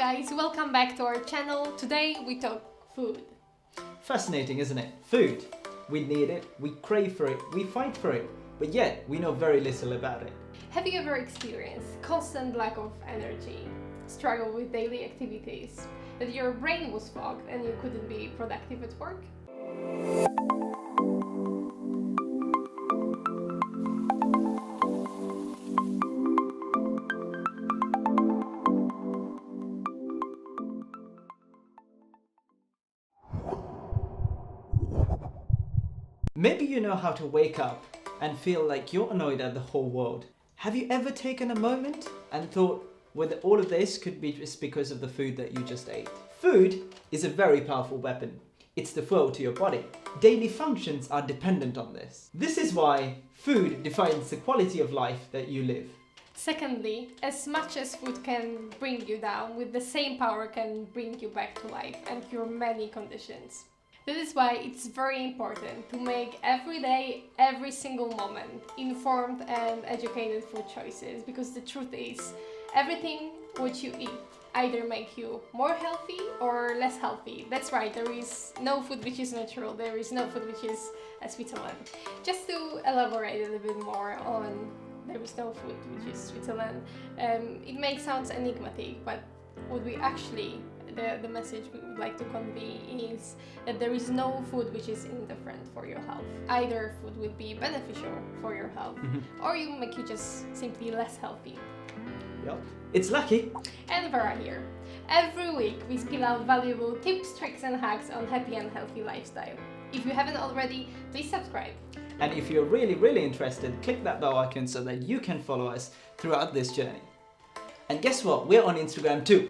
guys, welcome back to our channel. Today we talk food. Fascinating, isn't it? Food. We need it, we crave for it, we fight for it, but yet we know very little about it. Have you ever experienced constant lack of energy, struggle with daily activities, that your brain was fogged and you couldn't be productive at work? Maybe you know how to wake up and feel like you're annoyed at the whole world. Have you ever taken a moment and thought whether all of this could be just because of the food that you just ate? Food is a very powerful weapon. It's the fuel to your body. Daily functions are dependent on this. This is why food defines the quality of life that you live. Secondly, as much as food can bring you down, with the same power can bring you back to life and cure many conditions. That is why it's very important to make every day, every single moment, informed and educated food choices, because the truth is, everything what you eat either make you more healthy or less healthy. That's right, there is no food which is natural, there is no food which is a Switzerland. Just to elaborate a little bit more on there is no food which is Switzerland, it may sound enigmatic, but what we actually the message we would like to convey is that there is no food which is indifferent for your health. Either food will be beneficial for your health or you make you just simply less healthy. Yep. It's lucky. And Vera here. Every week we spill out valuable tips, tricks and hacks on happy and healthy lifestyle. If you haven't already, please subscribe. And if you're really interested, click that bell icon so that you can follow us throughout this journey. And guess what? We're on Instagram too,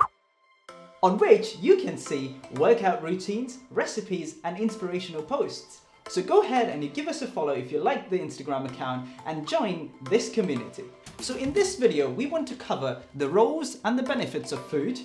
on which you can see workout routines, recipes and inspirational posts. So go ahead and you give us a follow if you like the Instagram account and join this community. So in this video we want to cover the roles and the benefits of food,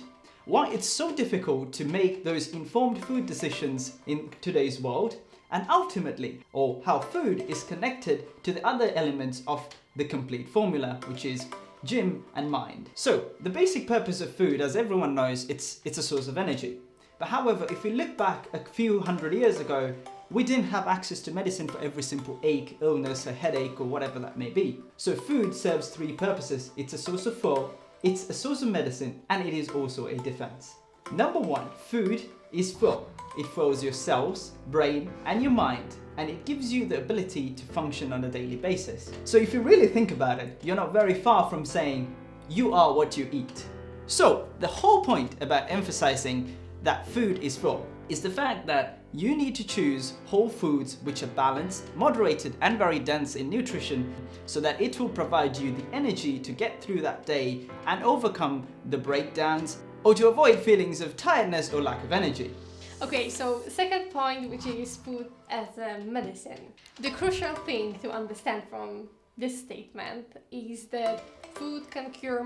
why it's so difficult to make those informed food decisions in today's world, and ultimately, or how food is connected to the other elements of the complete formula, which is gym and mind. So the basic purpose of food, as everyone knows, it's a source of energy. But however, if we look back a few hundred years ago, we didn't have access to medicine for every simple ache, illness, a headache or whatever that may be. So food serves three purposes. It's a source of fuel, it's a source of medicine, and it is also a defense. Number one, food is fuel. It fuels your cells, brain and your mind, and it gives you the ability to function on a daily basis. So if you really think about it, you're not very far from saying you are what you eat. So the whole point about emphasizing that food is fuel is the fact that you need to choose whole foods which are balanced, moderated and very dense in nutrition, so that it will provide you the energy to get through that day and overcome the breakdowns or to avoid feelings of tiredness or lack of energy. Okay, so second point, which is food as a medicine. The crucial thing to understand from this statement is that food can cure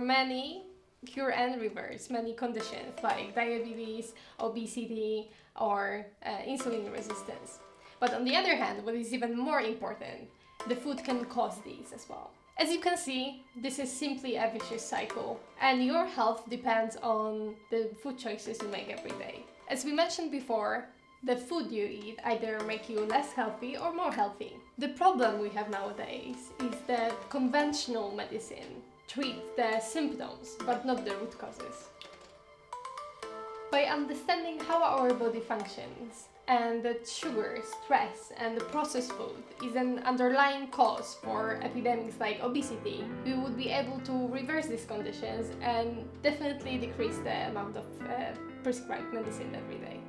and reverse many conditions like diabetes, obesity or insulin resistance. But on the other hand, what is even more important, the food can cause these as well. As you can see, this is simply a vicious cycle, and your health depends on the food choices you make every day. As we mentioned before, the food you eat either make you less healthy or more healthy. The problem we have nowadays is that conventional medicine treats the symptoms but not the root causes. By understanding how our body functions and that sugar, stress and the processed food is an underlying cause for epidemics like obesity, we would be able to reverse these conditions and definitely decrease the amount of prescribed medicine every day.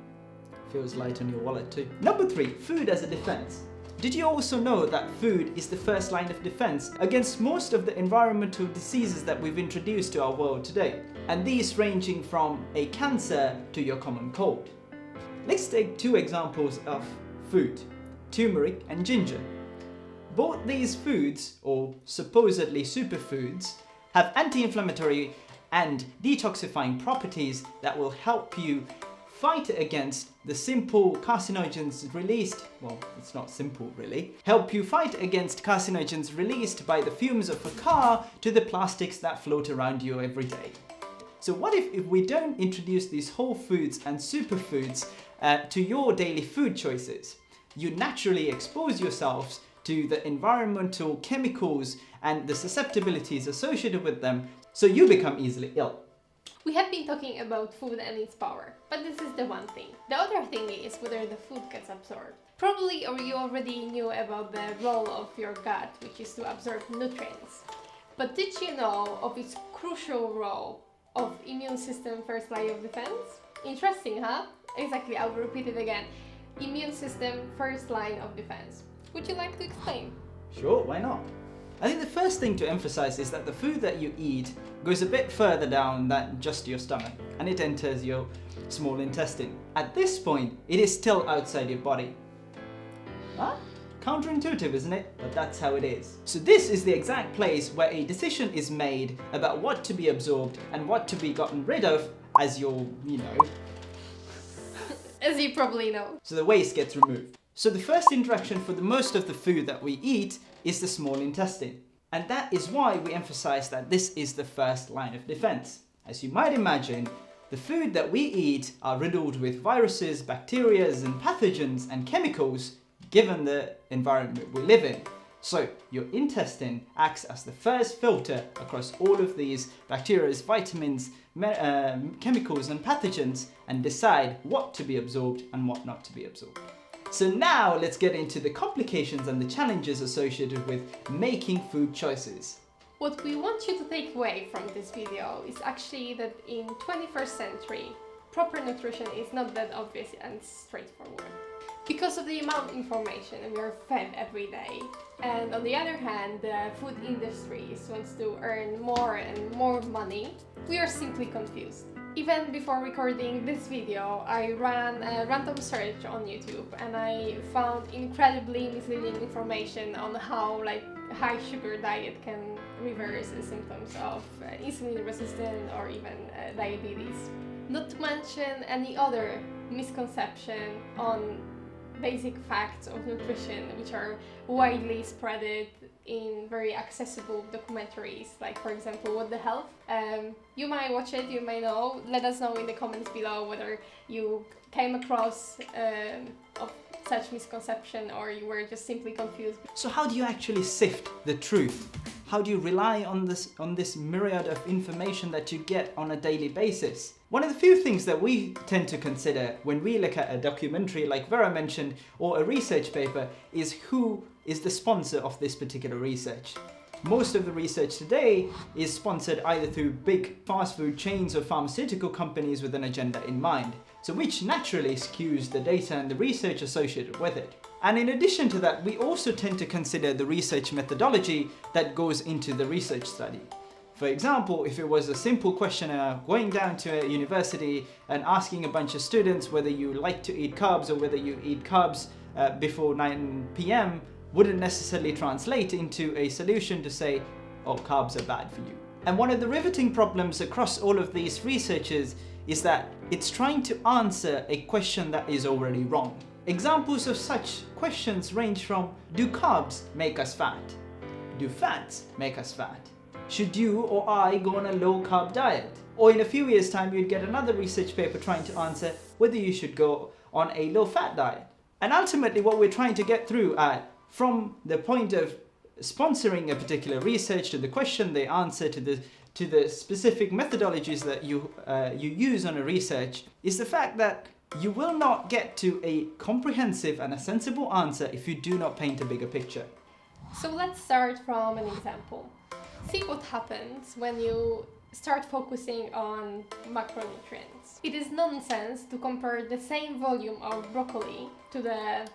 Feels light on your wallet too. Number three, food as a defense. Did you also know that food is the first line of defense against most of the environmental diseases that we've introduced to our world today? And these ranging from a cancer to your common cold. Let's take two examples of food, turmeric and ginger. Both these foods, or supposedly superfoods, have anti-inflammatory and detoxifying properties that will help you fight against the simple carcinogens released, well, it's not simple really, help you fight against carcinogens released by the fumes of a car to the plastics that float around you every day. So what if we don't introduce these whole foods and superfoods to your daily food choices? You naturally expose yourselves to the environmental chemicals and the susceptibilities associated with them, so you become easily ill. We have been talking about food and its power, but this is the one thing. The other thing is whether the food gets absorbed. Probably or you already knew about the role of your gut, which is to absorb nutrients. But did you know of its crucial role of immune system first line of defense? Interesting, huh? Exactly, I will repeat it again. Immune system first line of defense. Would you like to explain? Sure, why not? I think the first thing to emphasize is that the food that you eat goes a bit further down than just your stomach, and it enters your small intestine. At this point, it is still outside your body. Huh? Counterintuitive, isn't it? But that's how it is. So this is the exact place where a decision is made about what to be absorbed and what to be gotten rid of as your, As you probably know. So the waste gets removed. So the first interaction for the most of the food that we eat is the small intestine. And that is why we emphasize that this is the first line of defense. As you might imagine, the food that we eat are riddled with viruses, bacteria, and pathogens and chemicals given the environment we live in. So your intestine acts as the first filter across all of these bacteria, vitamins, chemicals and pathogens and decide what to be absorbed and what not to be absorbed. So now let's get into the complications and the challenges associated with making food choices. What we want you to take away from this video is actually that in 21st century, proper nutrition is not that obvious and straightforward. Because of the amount of information we are fed every day, and on the other hand, the food industry wants to earn more and more money, we are simply confused. Even before recording this video, I ran a random search on YouTube and I found incredibly misleading information on how high sugar diet can reverse the symptoms of insulin resistance or even diabetes. Not to mention any other misconception on basic facts of nutrition which are widely spreaded in very accessible documentaries, like for example What the Health. You might watch it, you may know. Let us know in the comments below whether you came across of such misconception or you were just simply confused. So how do you actually sift the truth? How do you rely on this myriad of information that you get on a daily basis? One of the few things that we tend to consider when we look at a documentary like Vera mentioned or a research paper is who is the sponsor of this particular research. Most of the research today is sponsored either through big fast food chains or pharmaceutical companies with an agenda in mind, so which naturally skews the data and the research associated with it. And in addition to that, we also tend to consider the research methodology that goes into the research study. For example, if it was a simple questionnaire going down to a university and asking a bunch of students whether you like to eat carbs or whether you eat carbs before 9 p.m. wouldn't necessarily translate into a solution to say, oh, carbs are bad for you. And one of the riveting problems across all of these researches is that it's trying to answer a question that is already wrong. Examples of such questions range from, do carbs make us fat? Do fats make us fat? Should you or I go on a low-carb diet? Or in a few years' time, you'd get another research paper trying to answer whether you should go on a low-fat diet. And ultimately, what we're trying to get through at, from the point of sponsoring a particular research to the question they answer to the specific methodologies that you use on a research, is the fact that you will not get to a comprehensive and a sensible answer if you do not paint a bigger picture. So let's start from an example. See what happens when you start focusing on macronutrients. It is nonsense to compare the same volume of broccoli to the,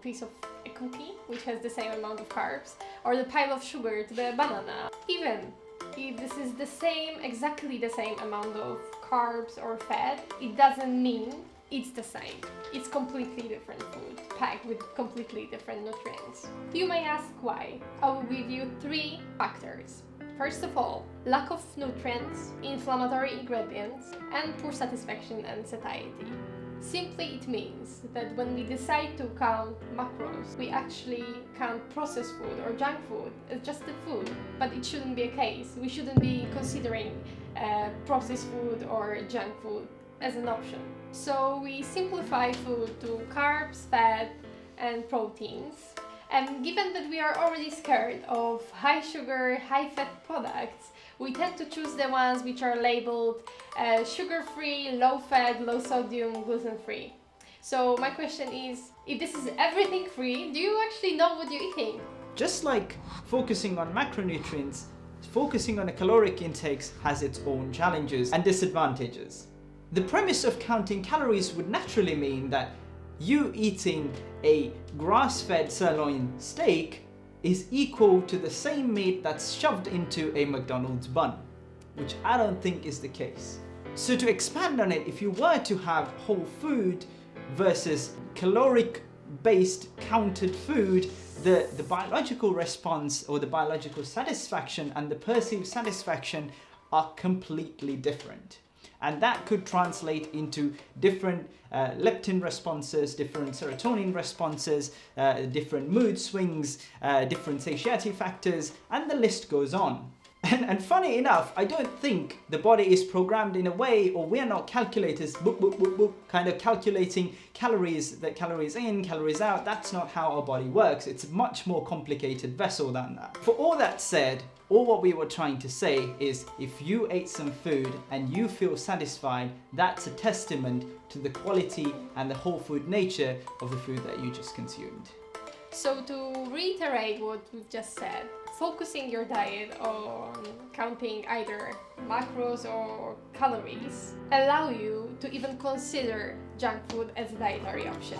piece of a cookie, which has the same amount of carbs, or the pile of sugar to the banana. Even if this is exactly the same amount of carbs or fat, it doesn't mean it's the same. It's completely different food, packed with completely different nutrients. You may ask why. I will give you 3 factors. First of all, lack of nutrients, inflammatory ingredients, and poor satisfaction and satiety. Simply it means that when we decide to count macros, we actually count processed food or junk food as just the food, but it shouldn't be a case. We shouldn't be considering processed food or junk food as an option. So we simplify food to carbs, fat, and proteins. And given that we are already scared of high sugar, high fat products, we tend to choose the ones which are labeled sugar-free, low fat, low sodium, gluten-free. So my question is, if this is everything free, do you actually know what you're eating? Just like focusing on macronutrients, focusing on a caloric intakes has its own challenges and disadvantages. The premise of counting calories would naturally mean that you eating a grass-fed sirloin steak is equal to the same meat that's shoved into a McDonald's bun, which I don't think is the case. So to expand on it, if you were to have whole food versus caloric-based counted food, the biological response or the biological satisfaction and the perceived satisfaction are completely different. And that could translate into different leptin responses, different serotonin responses, different mood swings, different satiety factors, and the list goes on. And funny enough, I don't think the body is programmed in a way, or we're not calculators, boop, boop, boop, boop, kind of calculating calories in, calories out. That's not how our body works. It's a much more complicated vessel than that. For all that said, all what we were trying to say is if you ate some food and you feel satisfied, that's a testament to the quality and the whole food nature of the food that you just consumed. So to reiterate what we've just said, focusing your diet on counting either macros or calories allow you to even consider junk food as a dietary option,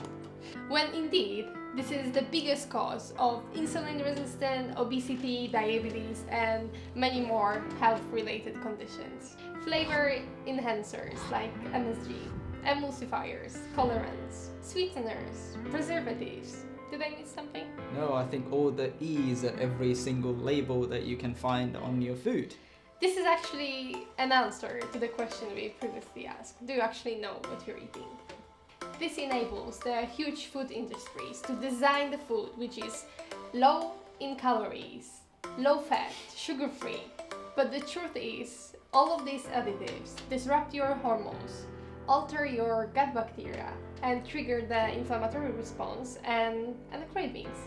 when indeed this is the biggest cause of insulin resistance, obesity, diabetes, and many more health-related conditions. Flavor enhancers like MSG, emulsifiers, colorants, sweeteners, preservatives. Did I miss something? No, I think all the E's at every single label that you can find on your food. This is actually an answer to the question we previously asked. Do you actually know what you're eating? This enables the huge food industries to design the food which is low in calories, low fat, sugar-free. But the truth is, all of these additives disrupt your hormones, alter your gut bacteria, and trigger the inflammatory response and the cravings.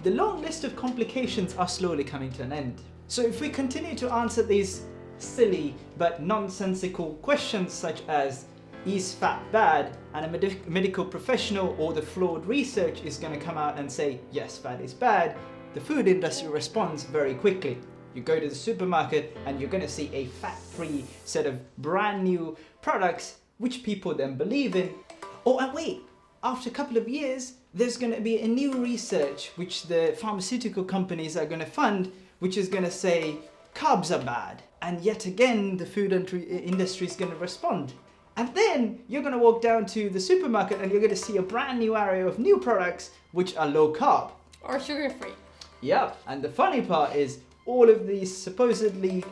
The long list of complications are slowly coming to an end. So if we continue to answer these silly but nonsensical questions such as, is fat bad? And a medical professional or the flawed research is going to come out and say, yes, fat is bad, the food industry responds very quickly. You go to the supermarket and you're going to see a fat-free set of brand new products which people then believe in. Oh, and wait, after a couple of years, there's going to be a new research which the pharmaceutical companies are going to fund, which is going to say carbs are bad. And yet again, the food industry is going to respond. And then you're going to walk down to the supermarket and you're going to see a brand new area of new products which are low carb. Or sugar-free. Yep, and the funny part is all of these supposedly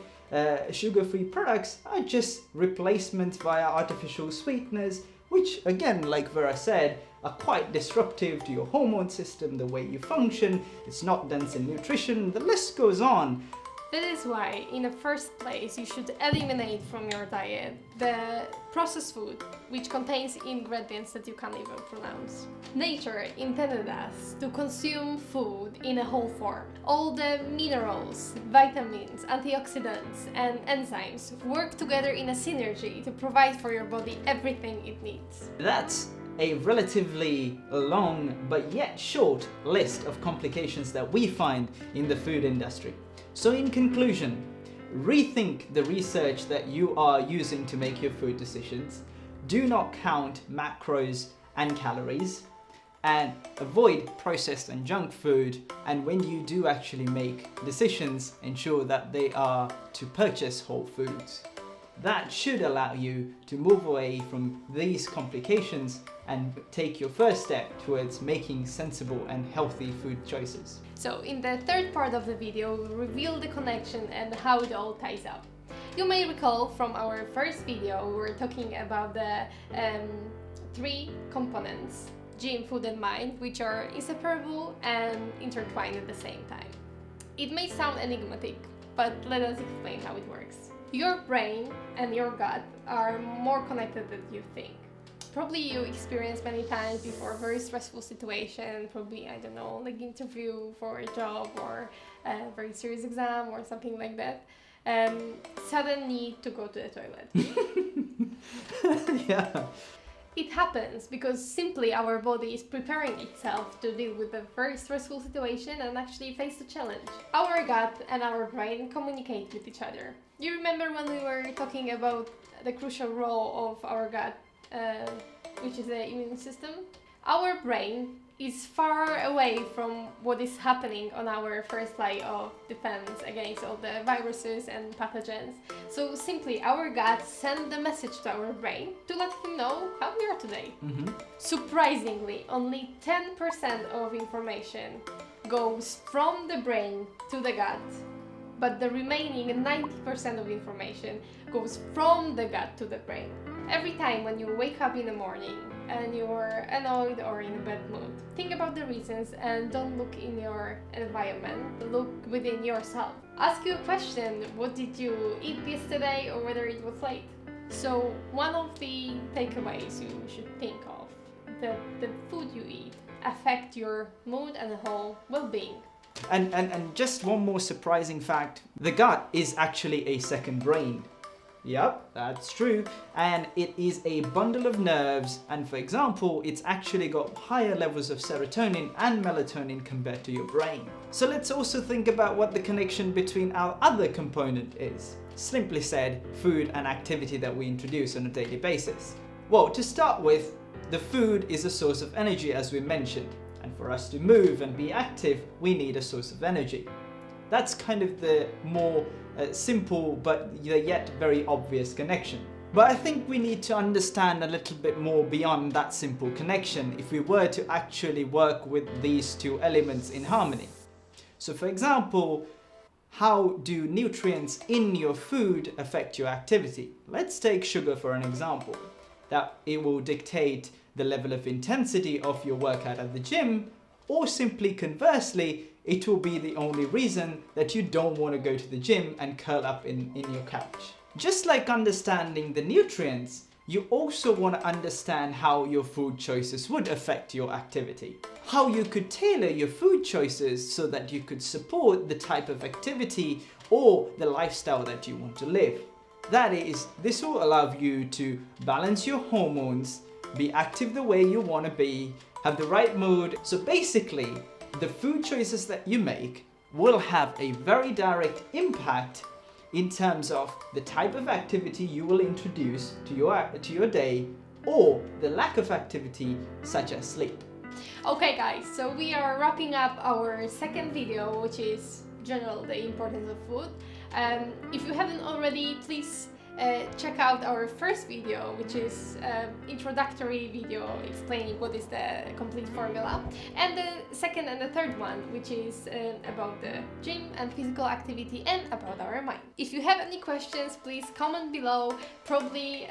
sugar-free products are just replacements via artificial sweeteners, which again, like Vera said, are quite disruptive to your hormone system, the way you function. It's not dense in nutrition, the list goes on. That is why, in the first place, you should eliminate from your diet the processed food, which contains ingredients that you can't even pronounce. Nature intended us to consume food in a whole form. All the minerals, vitamins, antioxidants, and enzymes work together in a synergy to provide for your body everything it needs. That's a relatively long but yet short list of complications that we find in the food industry. So in conclusion, rethink the research that you are using to make your food decisions. Do not count macros and calories, and avoid processed and junk food. And when you do actually make decisions, ensure that they are to purchase whole foods. That should allow you to move away from these complications and take your first step towards making sensible and healthy food choices. So in the third part of the video, we'll reveal the connection and how it all ties up. You may recall from our first video, we were talking about the three components, gym, food and mind, which are inseparable and intertwined at the same time. It may sound enigmatic, but let us explain how it works. Your brain and your gut are more connected than you think. Probably you experienced many times before a very stressful situation, probably, I don't know, like interview for a job or a very serious exam or something like that. Sudden need to go to the toilet. Yeah. It happens because simply our body is preparing itself to deal with a very stressful situation and actually face the challenge. Our gut and our brain communicate with each other. You remember when we were talking about the crucial role of our gut, which is the immune system? Our brain is far away from what is happening on our first line of defense against all the viruses and pathogens. So simply our gut sends the message to our brain to let him know how we are today. Surprisingly, only 10% of information goes from the brain to the gut, but the remaining 90% of information goes from the gut to the brain. Every time when you wake up in the morning and you're annoyed or in a bad mood, think about the reasons and don't look in your environment, look within yourself. Ask you a question, what did you eat yesterday or whether it was late? So one of the takeaways you should think of, that the food you eat affect your mood and the whole well-being. And just one more surprising fact, the gut is actually a second brain. Yep, that's true. And it is a bundle of nerves, and for example, it's actually got higher levels of serotonin and melatonin compared to your brain. So let's also think about what the connection between our other component is. Simply said, food and activity that we introduce on a daily basis. Well, to start with, the food is a source of energy, as we mentioned. And for us to move and be active, we need a source of energy. That's kind of the more simple but yet very obvious connection. But I think we need to understand a little bit more beyond that simple connection if we were to actually work with these two elements in harmony. So for example, how do nutrients in your food affect your activity? Let's take sugar for an example. That it will dictate the level of intensity of your workout at the gym, or simply conversely, it will be the only reason that you don't want to go to the gym and curl up in your couch. Just like understanding the nutrients, you also want to understand how your food choices would affect your activity. How you could tailor your food choices so that you could support the type of activity or the lifestyle that you want to live. That is, this will allow you to balance your hormones, be active the way you want to be, have the right mood. So basically, the food choices that you make will have a very direct impact in terms of the type of activity you will introduce to your day, or the lack of activity such as sleep. Okay guys, so we are wrapping up our second video, which is general the importance of food. If you haven't already, please check out our first video, which is introductory video explaining what is the complete formula, and the second and the third one, which is about the gym and physical activity and about our mind. If you have any questions, please comment below. Probably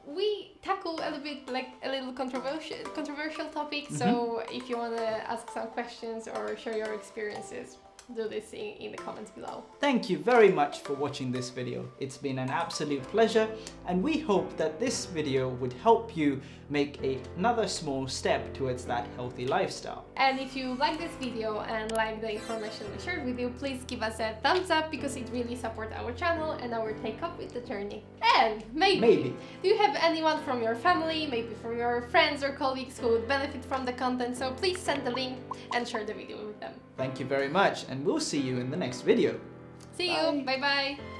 we tackle a little bit like a little controversial topic, so if you want to ask some questions or share your experiences, do this in the comments below. Thank you very much for watching this video. It's been an absolute pleasure, and we hope that this video would help you make another small step towards that healthy lifestyle. And if you like this video and like the information we shared with you, please give us a thumbs up, because it really supports our channel and our take up with the journey. And maybe do you have anyone from your family, maybe from your friends or colleagues who would benefit from the content? So please send the link and share the video with them. Thank you very much, and we'll see you in the next video. See you. Bye bye.